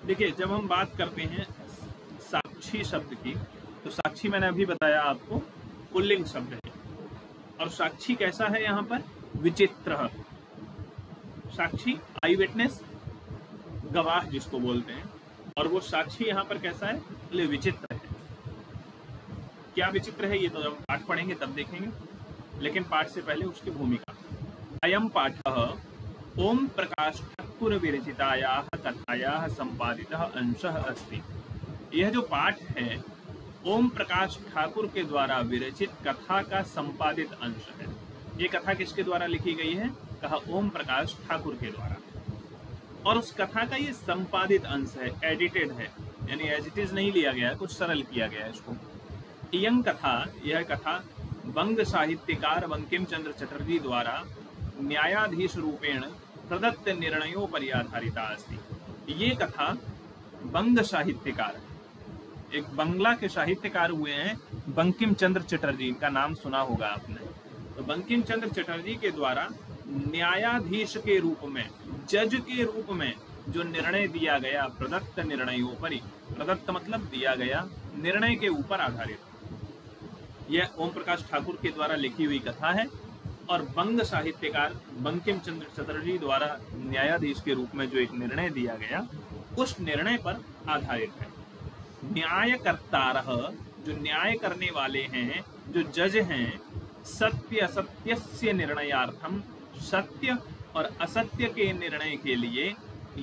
देखिए, जब हम बात करते हैं साक्षी शब्द की, तो साक्षी मैंने अभी बताया आपको पुल्लिंग शब्द है। और साक्षी कैसा है यहाँ पर? विचित्र। साक्षी आई विटनेस, गवाह जिसको बोलते हैं, और वो साक्षी यहाँ पर कैसा है? बोले विचित्र है। क्या विचित्र है ये तो जब पाठ पढ़ेंगे तब देखेंगे, लेकिन पाठ से पहले उसकी भूमिका। अयम पाठः ओम प्रकाश ठाकुर विरचितायाः कथायाः संपादितः अंशः अस्ति। यह जो पाठ है ओम प्रकाश ठाकुर के द्वारा विरचित कथा का संपादित अंश है। ये कथा किसके द्वारा लिखी गई है? कहा ओम प्रकाश ठाकुर के द्वारा। और उस कथा का ये संपादित अंश है, एडिटेड है, यानी एज इट इज नहीं लिया गया है, कुछ सरल किया गया है इसको। इयं कथा, यह कथा बंग साहित्यकार बंकिम चंद्र चटर्जी द्वारा न्यायाधीश रूपेण प्रदत्त निर्णयों पर आधारिता अस्ति। ये कथा बंग साहित्यकार, एक बंगला के साहित्यकार हुए हैं बंकिम चंद्र चटर्जी, इनका नाम सुना होगा आपने। तो बंकिम चंद्र चटर्जी के द्वारा न्यायाधीश के रूप में, जज के रूप में जो निर्णय दिया गया, प्रदत्त निर्णयों पर, प्रदत्त मतलब दिया गया, निर्णय के ऊपर आधारित यह ओम प्रकाश ठाकुर के द्वारा लिखी हुई कथा है। और बंग साहित्यकार बंकिम चंद्र चटर्जी द्वारा न्यायाधीश के रूप में जो एक निर्णय दिया गया, उस निर्णय पर आधारित है। न्यायकर्तारः, जो न्याय करने वाले हैं, जो जज हैं, सत्य असत्यस्य निर्णयार्थम, सत्य और असत्य के निर्णय के लिए,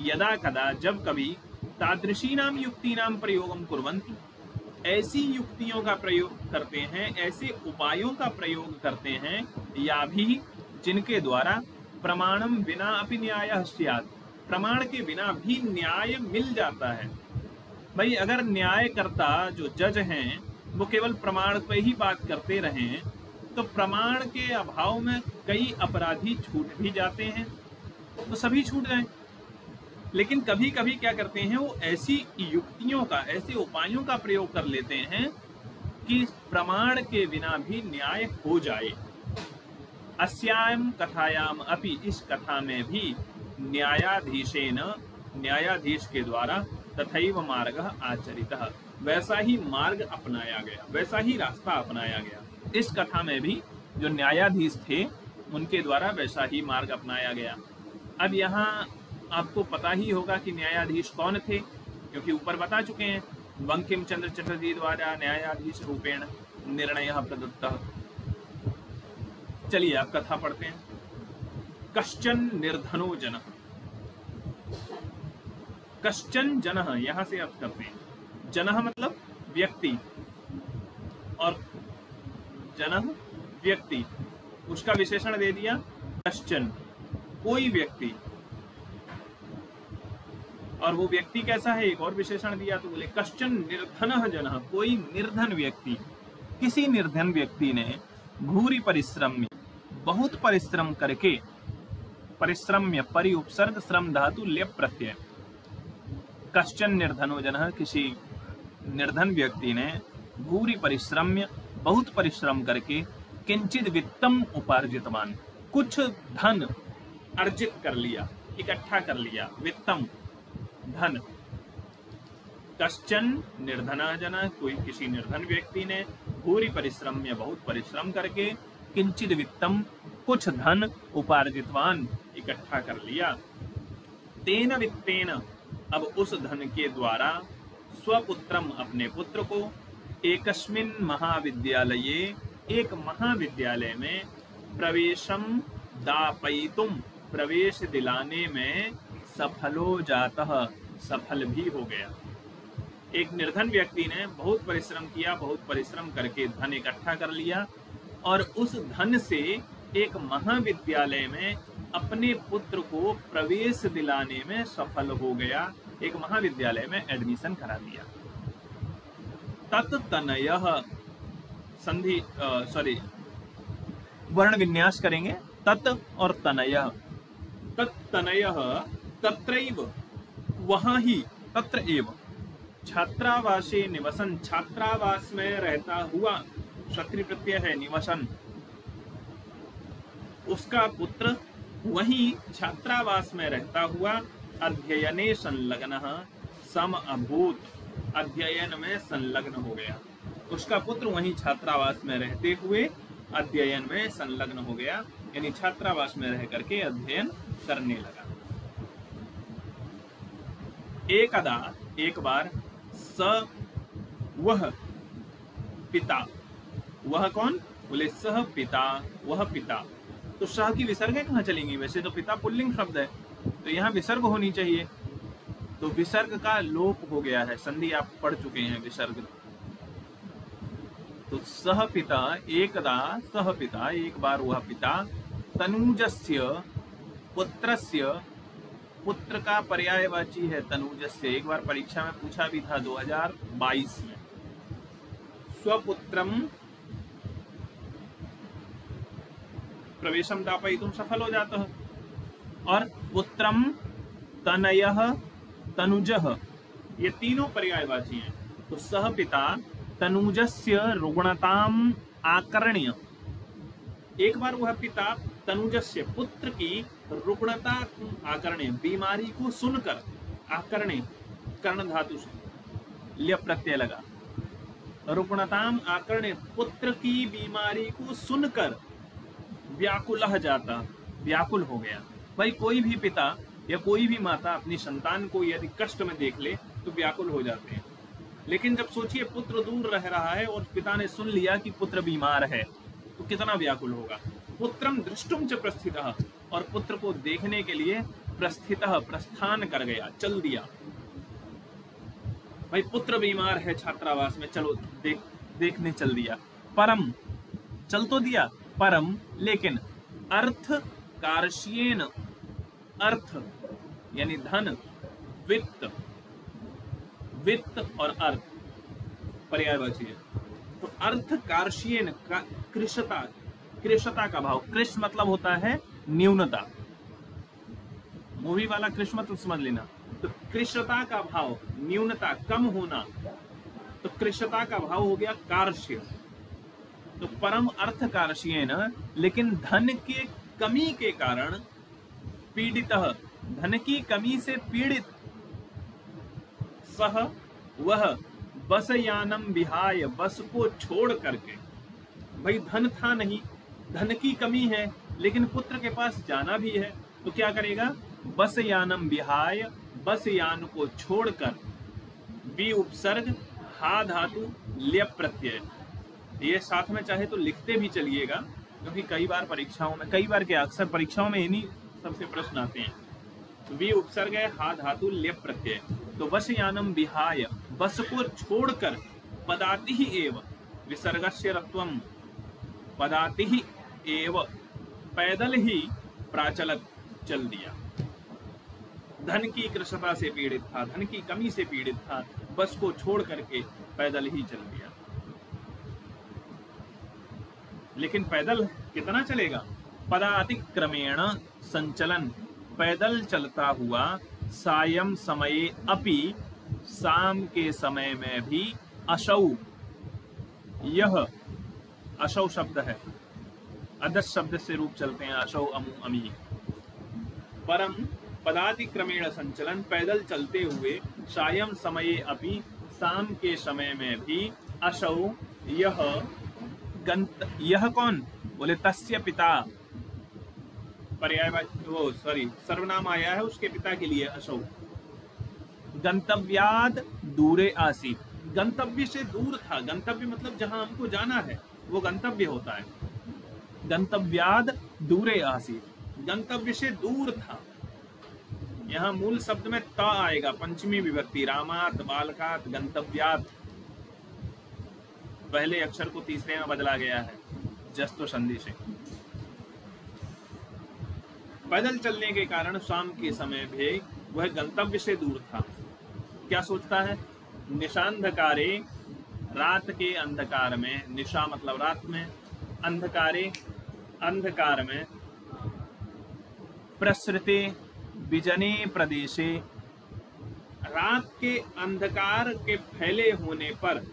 यदा कदा, जब कभी, तादृशीनाम युक्तीनाम प्रयोगम कुर्वन्ति, ऐसी युक्तियों का प्रयोग करते हैं, ऐसे उपायों का प्रयोग करते हैं, या भी जिनके द्वारा प्रमाणम बिना अपि न्यायः स्यात्, प्रमाण के बिना भी न्याय मिल जाता है। भाई अगर न्यायकर्ता जो जज हैं वो केवल प्रमाण पर ही बात करते रहें तो प्रमाण के अभाव में कई अपराधी छूट भी जाते हैं, तो सभी छूट जाएं। लेकिन कभी कभी क्या करते हैं, वो ऐसी युक्तियों का, ऐसे उपायों का प्रयोग कर लेते हैं कि प्रमाण के बिना भी न्याय हो जाए। अस्याम कथायाम अपि, इस कथा में भी न्यायाधीशेन, न्यायाधीश के द्वारा, तथैव मार्गः आचरितः, वैसा ही मार्ग अपनाया गया, वैसा ही रास्ता अपनाया गया। इस कथा में भी जो न्यायाधीश थे उनके द्वारा वैसा ही मार्ग अपनाया गया। अब यहाँ आपको पता ही होगा कि न्यायाधीश कौन थे, क्योंकि ऊपर बता चुके हैं, बंकिम चंद्र चटर्जी द्वारा न्यायाधीश रूपेण निर्णयः प्रदत्तः। चलिए आप कथा पढ़ते हैं। कश्चन निर्धनो जनः, कश्चन जनः, यहां से अर्थ करते हैं। जनः मतलब व्यक्ति, और जनः व्यक्ति, उसका विशेषण दे दिया कश्चन, कोई व्यक्ति। और वो व्यक्ति कैसा है, एक और विशेषण दिया, तो बोले कश्चन निर्धनः जनः, कोई निर्धन व्यक्ति। किसी निर्धन व्यक्ति ने भूरि परिश्रम्य, बहुत परिश्रम करके, परिश्रम्य, परि उपसर्ग श्रम धातु लेप प्रत्यय, कश्चन निर्धनो जनः, किसी निर्धन व्यक्ति ने भूरि परिश्रम्य, बहुत परिश्रम करके, किंचित वित्तम उपार्जितवान, कुछ धन अर्जित कर लिया, इकट्ठा कर लिया, वित्तम धन। कश्चन निर्धना जनः, कोई किसी निर्धन व्यक्ति ने, भूरि परिश्रम्य, बहुत परिश्रम करके, किंचित वित्तम, कुछ धन, उपार्जितवान, इकट्ठा कर लिया। तेन वित्तेन, अब उस धन के द्वारा, स्वपुत्रम, अपने पुत्र को, एकस्मिन् महाविद्यालये, एक महाविद्यालय में, प्रवेशम दापयितुम, प्रवेश दिलाने में, सफलो जातः, सफल भी हो गया। एक निर्धन व्यक्ति ने बहुत परिश्रम किया, बहुत परिश्रम करके धन इकट्ठा कर लिया, और उस धन से एक महाविद्यालय में अपने पुत्र को प्रवेश दिलाने में सफल हो गया, एक महाविद्यालय में एडमिशन करा दिया। तत्तनयः, संधि वर्ण विन्यास करेंगे, तत् और तनयः। तत्तनयः, तत्रैव, वहां ही, तत्र एव, छात्रावासे निवसन, छात्रावास में रहता हुआ, क्षत्रिय प्रत्यय है, निवसन, उसका पुत्र वहीं छात्रावास में रहता हुआ, अध्ययने संलग्नः, सम अभूत, अध्ययन में संलग्न हो गया। उसका पुत्र वहीं छात्रावास में रहते हुए अध्ययन में संलग्न हो गया, यानी छात्रावास में रह करके अध्ययन करने लगा। एकदा, एक बार, स वह पिता, वह कौन? बोले सह पिता, वह पिता। तो सह की विसर्ग कहाँ चलेंगी? वैसे तो पिता पुल्लिंग शब्द है, तो यहाँ विसर्ग होनी चाहिए, तो विसर्ग का लोप हो गया है। संधि आप पढ़ चुके हैं विसर्ग। तो सह पिता, एकदा सह पिता, एक बार वह पिता, तनूजस्य, पुत्रस्य, पुत्र का पर्यायवाची है तनूजस्य, एक बार परीक्षा में पूछा भी था 2022 में। स्वपुत्रम प्रवेशम दापयितुम सफल हो जाता है। और पुत्रम, तनयः, तनुजः, ये तीनों पर्यायवाची हैं। तो सह पिता तनुजस्य रुग्णताम आकर्ण्य, एक बार वह पिता तनुजस्य, पुत्र की रुग्णता आकर्ण्य, बीमारी को सुनकर, आकर्ण्य कर्ण धातु से ल्य प्रत्यय लगा, रुग्णताम आकर्ण्य, पुत्र की बीमारी को सुनकर व्याकुलः जाता, व्याकुल हो गया। भाई कोई भी पिता या कोई भी माता अपनी संतान को यदि कष्ट में देख ले तो व्याकुल हो जाते हैं, लेकिन जब सोचिए पुत्र दूर रह रहा है और पिता ने सुन लिया कि पुत्र बीमार है तो कितना व्याकुल होगा। पुत्रम दृष्टुम च प्रस्थितः, और पुत्र को देखने के लिए प्रस्थितः, प्रस्थान कर गया, चल दिया। भाई पुत्र बीमार है छात्रावास में, चलो देखने चल दिया। परम, चल तो दिया, परम लेकिन अर्थ कार्श्येन, अर्थ यानी धन, वित्त, वित्त और अर्थ पर्यायवाची है। तो अर्थ कार्श्येन, कृशता, कृशता का भाव, कृश मतलब होता है न्यूनता, मूवी वाला कृश मतलब समझ लेना। तो कृशता का भाव, न्यूनता, कम होना, तो कृशता का भाव हो गया कार्श्य। तो परम अर्थ कार्श्येन, लेकिन धन के कमी के कारण, पीड़ितः, धन की कमी से पीड़ित, सह वह, बस यानम विहाय, बस को छोड़ करके, भाई धन था नहीं, धन की कमी है, लेकिन पुत्र के पास जाना भी है, तो क्या करेगा? बस यानम विहाय, बस यान को छोड़कर, बी उपसर्ग, हा धातु, ल्य प्रत्यय, ये साथ में चाहे तो लिखते भी चलिएगा, क्योंकि कई बार परीक्षाओं में, कई बार क्या अक्सर परीक्षाओं में इन्हीं सबसे प्रश्न आते हैं। तो वी उपसर्ग है, हा धातु, ल्य प्रत्यय। तो बस यानम विहाय, बस को छोड़कर, पदाति ही एव, विसर्गस्य रत्वम, पदाति ही एव, पैदल ही, प्राचलत, चल दिया। धन की कृशता से पीड़ित था, धन की कमी से पीड़ित था, बस को छोड़ करके पैदल ही चल दिया। लेकिन पैदल कितना चलेगा? पदातिक्रमेण संचलन, पैदल चलता हुआ, सायं समये अपि, शाम के समय में भी, अशौ, यह अशौ शब्द है, अदस शब्द से रूप चलते हैं, अशौ, अमु, अमी। परम पदातिक्रमेण संचलन, पैदल चलते हुए, सायं समये अपि, शाम के समय में भी, अशौ, यह, यह कौन? बोले तस्य पिता, पर्यायवाची, वो सॉरी सर्वनाम आया है उसके पिता के लिए, अशौ। गंतव्याद दूरे आसीत, गंतव्य से दूर था, गंतव्य मतलब जहां हमको जाना है वो गंतव्य होता है। गंतव्याद दूरे आसीत, गंतव्य से दूर था। यहाँ मूल शब्द में त आएगा, पंचमी विभक्ति, रामात, बालकात, गंतव्यात, पहले अक्षर को तीसरे में बदला गया है जस्तो संधि से। पैदल चलने के कारण शाम के समय भी वह गंतव्य से दूर था। क्या सोचता है? निशांधकारे, रात के अंधकार में, निशा मतलब रात में, अंधकारे, अंधकार में, प्रसृते विजने प्रदेशे, रात के अंधकार के फैले होने पर,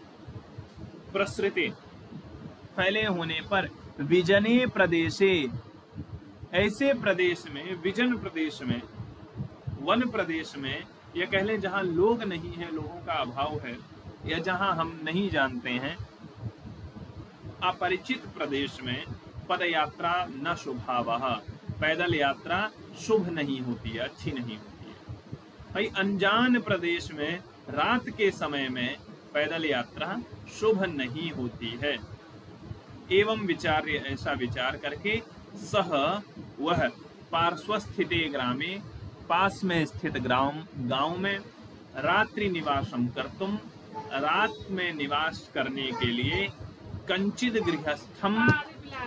प्रसृते फैले होने पर, विजने प्रदेशे, ऐसे प्रदेश में, विजन प्रदेश में, वन प्रदेश में, या कह लें जहां लोग नहीं है, लोगों का अभाव है, या जहां हम नहीं जानते हैं, अपरिचित प्रदेश में पदयात्रा न शुभावह, पैदल यात्रा शुभ नहीं होती है, अच्छी नहीं होती है। भाई अनजान प्रदेश में रात के समय में पैदल यात्रा शुभ नहीं होती है। एवं विचार्य, ऐसा विचार करके, सह वह पार्श्वस्थिते ग्रामे, पास में स्थित गांव में, रात्रि निवासम कर्तुम, रात में निवास करने के लिए, कंचित गृहस्थम,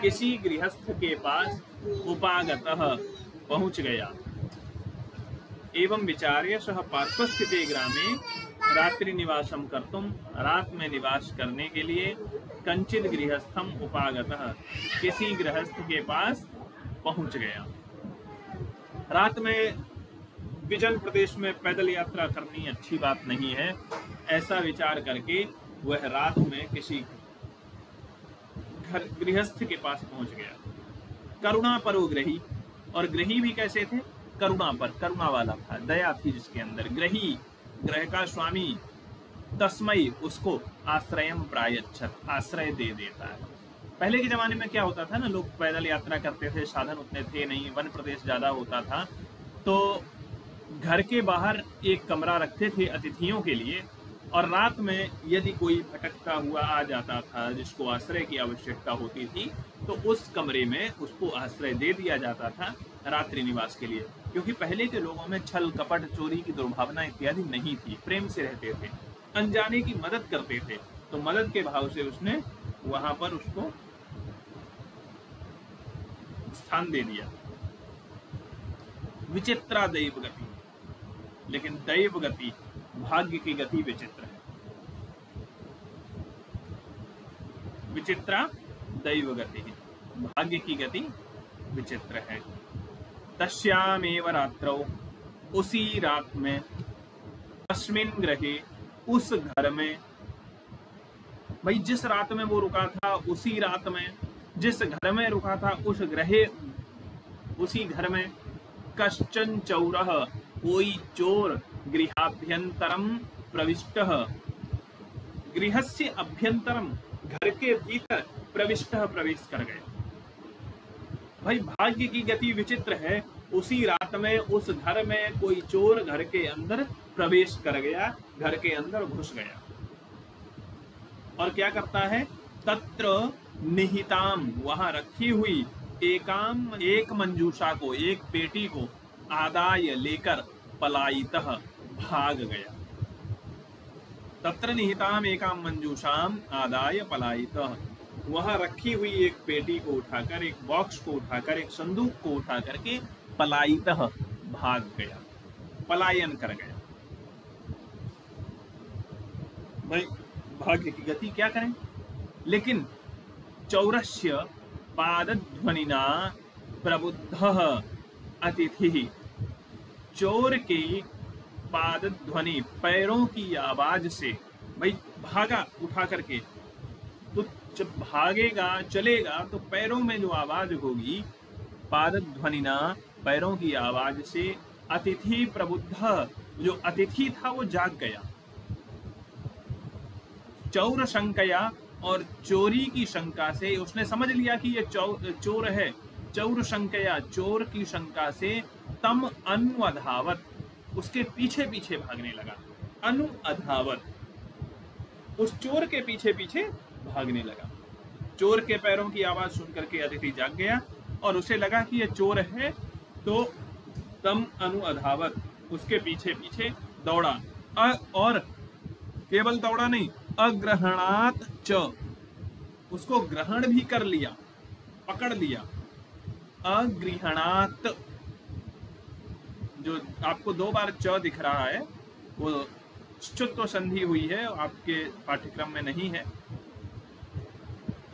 किसी गृहस्थ के पास, उपागतः पहुंच गया। एवं विचार्य सह पार्श्वस्थिते ग्रामे, रात्रि निवासम कर्तुम, रात में निवास करने के लिए, कंचित गृहस्थम उपागतः, किसी गृहस्थ के पास पहुंच गया। रात में विजन प्रदेश में पैदल यात्रा करनी अच्छी बात नहीं है, ऐसा विचार करके वह रात में किसी घर गृहस्थ के पास पहुंच गया। करुणा परो ग्रही, और ग्रही भी कैसे थे? करुणा पर, करुणा वाला था, दया थी जिसके अंदर। ग्रही, ग्रह का स्वामी, तस्मय, उसको आश्रयम प्रायच्छत, आश्रय दे देता है। पहले के जमाने में क्या होता था ना, लोग पैदल यात्रा करते थे, साधन उतने थे नहीं, वन प्रदेश ज्यादा होता था, तो घर के बाहर एक कमरा रखते थे अतिथियों के लिए, और रात में यदि कोई भटकता हुआ आ जाता था जिसको आश्रय की आवश्यकता होती थी, तो उस कमरे में उसको आश्रय दे दिया जाता था रात्रि निवास के लिए। क्योंकि पहले के लोगों में छल कपट, चोरी की दुर्भावना इत्यादि नहीं थी, प्रेम से रहते थे, अनजाने की मदद करते थे, तो मदद के भाव से उसने वहां पर उसको स्थान दे दिया। विचित्रा दैव गति, लेकिन दैव गति, भाग्य की गति विचित्र है। विचित्रा दैव गति, भाग्य की गति विचित्र है। तस्यामेव रात्रौ, उसी रात में, तस्मिन् गृहे, उस घर में, भाई जिस रात में वो रुका था उसी रात में, जिस घर में रुका था उस ग्रहे, उसी घर में, कश्चन चौरः, कोई चोर, गृहाभ्यंतरम प्रविष्टः, गृहस्य अभ्यंतरम, घर के भीतर, प्रविष्टः, प्रवेश कर गया। भाई भाग्य की गति विचित्र है, उसी रात में उस घर में कोई चोर घर के अंदर प्रवेश कर गया, घर के अंदर घुस गया, और क्या करता है? तत्र निहिताम, वहां रखी हुई, एक मंजूषा को, एक पेटी को, आदाय लेकर, पलायितः, भाग गया। तत्र निहिताम एकाम मंजूषाम आदाय पलायितः, वहां रखी हुई एक पेटी को उठाकर, एक बॉक्स को उठाकर, एक संदूक को उठा करके, पलायितः, भाग गया, पलायन कर गया। भाई भाग्य की गति क्या करें? लेकिन चौरस्य पादध्वनिना प्रबुद्धः अतिथि, चोर की पादध्वनि, पैरों की आवाज से, भाई भागा उठा करके, तो जब भागेगा चलेगा तो पैरों में जो आवाज होगी, पादध्वनिना, पैरों की आवाज से, अतिथि प्रबुद्ध, जो अतिथि था वो जाग गया। चौर शंकया, और चोरी की शंका से, उसने समझ लिया कि ये चोर है। चौर शंकया, चोर की शंका से, तम अनुअधावत, उसके पीछे पीछे भागने लगा। अनुअधावत, उस चोर के पीछे पीछे भागने लगा। चोर के पैरों की आवाज सुन करके अतिथि जाग गया, और उसे लगा कि ये चोर है, तो तम अनुअधावत, उसके पीछे पीछे दौड़ा, और केवल दौड़ा नहीं, अग्रहणात च, उसको ग्रहण भी कर लिया, पकड़ लिया। अग्रहणात, जो आपको 2 बार च दिख रहा है, वो च्युत्व संधि हुई है, आपके पाठ्यक्रम में नहीं है।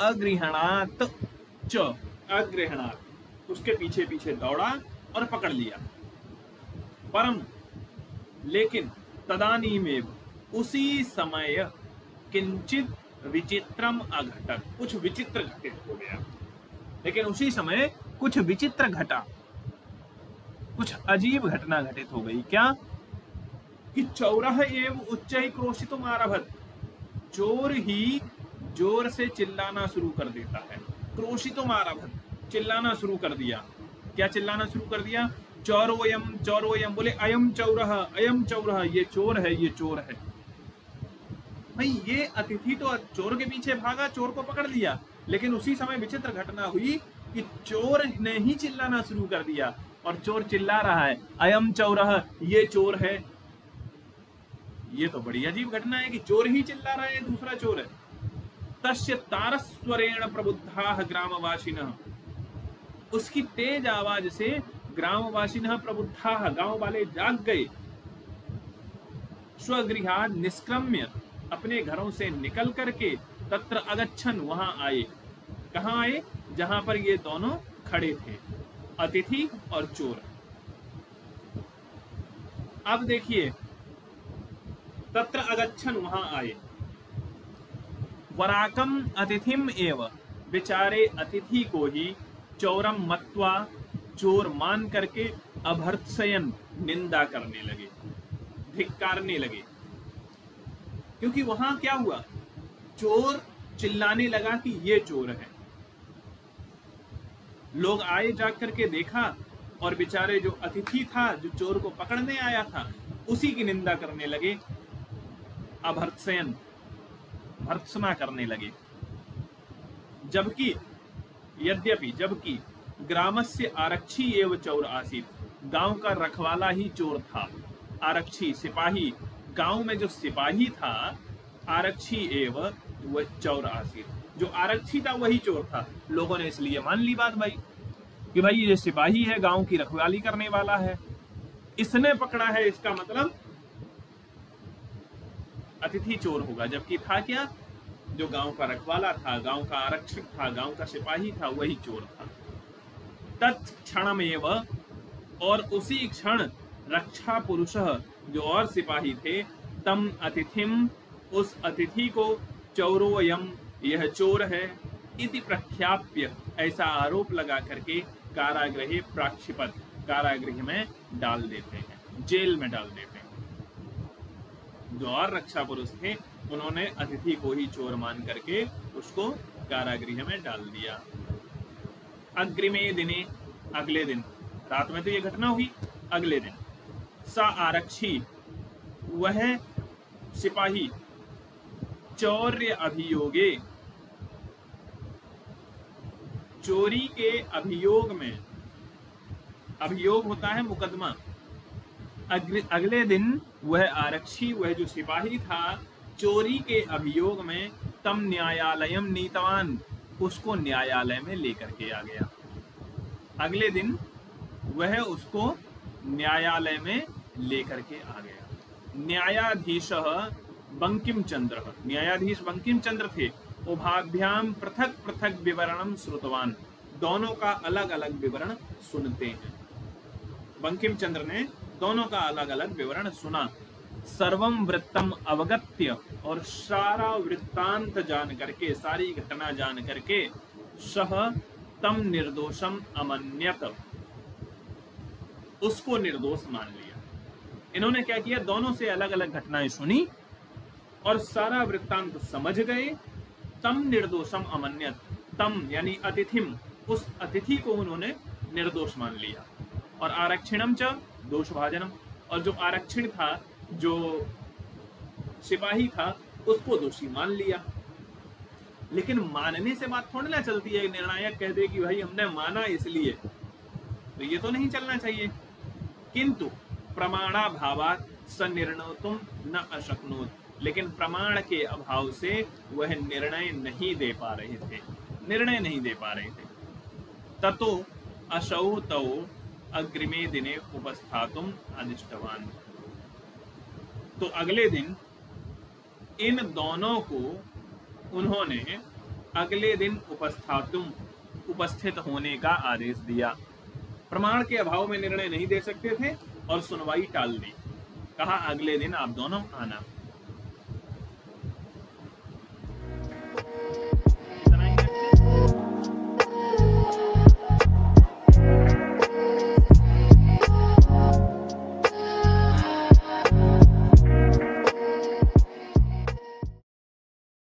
अग्रहणात च, अग्रहणात, उसके पीछे पीछे दौड़ा और पकड़ लिया। परम, लेकिन, तदानीमेव, उसी समय, किंचित विचित्रम अघटत, कुछ विचित्र घटित हो गया। लेकिन उसी समय कुछ विचित्र घटा, कुछ अजीब घटना घटित हो गई। क्या? कि चौरः एव उच्चैः क्रोशितुम् आरभत, चोर ही जोर से चिल्लाना शुरू कर देता है। क्रोशितुम् आरभत, चिल्लाना शुरू कर दिया। क्या चिल्लाना शुरू कर दिया? चौरोयम चौरोयम, बोले अयम चौरः, ये चोर है, ये चोर है। भाई ये अतिथि तो चोर के पीछे भागा, चोर को पकड़ लिया, लेकिन उसी समय विचित्र घटना हुई कि चोर ने ही चिल्लाना शुरू कर दिया और चोर चिल्ला रहा है अयम चौरः, ये चोर है। ये तो बड़ी अजीब घटना है कि चोर ही चिल्ला रहा है, दूसरा चोर है। तस्य तारस्वरेण प्रबुद्धाः ग्रामवासिनः, उसकी तेज आवाज से ग्रामवासिनः प्रबुद्धाः, गांव वाले जाग गए। स्वगृहात् निष्क्रम्य, अपने घरों से निकल करके तत्र अगच्छन्, वहां आए। कहां आए? जहां पर ये दोनों खड़े थे, अतिथि और चोर। अब देखिए, तत्र अगच्छन्, वहां आए। वराकम अतिथिम एव, बेचारे अतिथि को ही चौरम मत्वा, चोर मान करके अभर्त्सयन, निंदा करने लगे, धिक्कारने लगे। क्योंकि वहां क्या हुआ? चोर चिल्लाने लगा कि ये चोर है। लोग आए, जाग करके देखा और बेचारे जो अतिथि था, जो चोर को पकड़ने आया था, उसी की निंदा करने लगे, अभर्त्सयन, भर्त्सना करने लगे। जबकि ग्रामस्य आरक्षी एवं चोर आसीत, गांव का रखवाला ही चोर था। आरक्षी, सिपाही, गांव में जो सिपाही था, आरक्षी एवं वह चोर आसीत, जो आरक्षी था वही चोर था। लोगों ने इसलिए मान ली बात भाई कि भाई ये सिपाही है, गांव की रखवाली करने वाला है, इसने पकड़ा है, इसका मतलब अतिथि चोर होगा। जबकि था क्या? जो गांव का रखवाला था, गांव का आरक्षक था, गांव का सिपाही था, वही चोर था। तत्क्षणमेव, और उसी क्षण रक्षा पुरुषः, जो और सिपाही थे, तम अतिथिम, उस अतिथि को, चौरोयम, यह चोर है, इति प्रख्याप्य, ऐसा आरोप लगा करके कारागृहे प्राक्षिपत, कारागृह में डाल देते हैं, जेल में डाल देते हैं। जो और रक्षा पुरुष थे, उन्होंने अतिथि को ही चोर मान करके उसको कारागृह में डाल दिया। अग्रिमे दिने, अगले दिन, रात में तो ये घटना हुई, अगले दिन, सा आरक्षी, वह सिपाही, चौर्य अभियोगे, चोरी के अभियोग में, अभियोग होता है मुकदमा, अगले दिन वह आरक्षी, वह जो सिपाही था, चोरी के अभियोग में तम न्यायालयम नीतवान, उसको न्यायालय में लेकर के आ गया। अगले दिन वह उसको न्यायालय में लेकर के आ गया। न्यायाधीश बंकिम चंद्र, न्यायाधीश बंकिम चंद्र थे। उभाभ्याम पृथक पृथक विवरणम श्रुतवान, दोनों का अलग अलग विवरण सुनते हैं। बंकिम चंद्र ने दोनों का अलग अलग विवरण सुना। सर्वम वृत्तम अवगत्य, और सारा वृत्तांत जान करके, सारी घटना जान करके, सह तम निर्दोषम अमन्यत, उसको निर्दोष मान लिया। इन्होंने क्या किया? दोनों से अलग अलग घटनाएं सुनी और सारा वृत्तांत समझ गए। तम निर्दोषम अमन्यत, तम यानी अतिथिम, उस अतिथि को उन्होंने निर्दोष मान लिया। और आरक्षिणम च दोषभाजनम, और जो आरक्षण था, जो सिपाही था, उसको दोषी मान लिया। लेकिन मानने से बात थोड़ी ना चलती है। निर्णायक कह दे कि भाई हमने माना इसलिए, तो ये तो नहीं चलना चाहिए। किंतु प्रमाणाभावात् सनिर्णयतुं न अशक्नोत, लेकिन प्रमाण के अभाव से वह निर्णय नहीं दे पा रहे थे। ततो असौ तौ अग्रिमे दिने उपस्थातुम अधिष्ठवान, तो अगले दिन इन दोनों को उन्होंने अगले दिन उपस्थित होने का आदेश दिया। प्रमाण के अभाव में निर्णय नहीं दे सकते थे और सुनवाई टाल दी। कहा अगले दिन आप दोनों आना।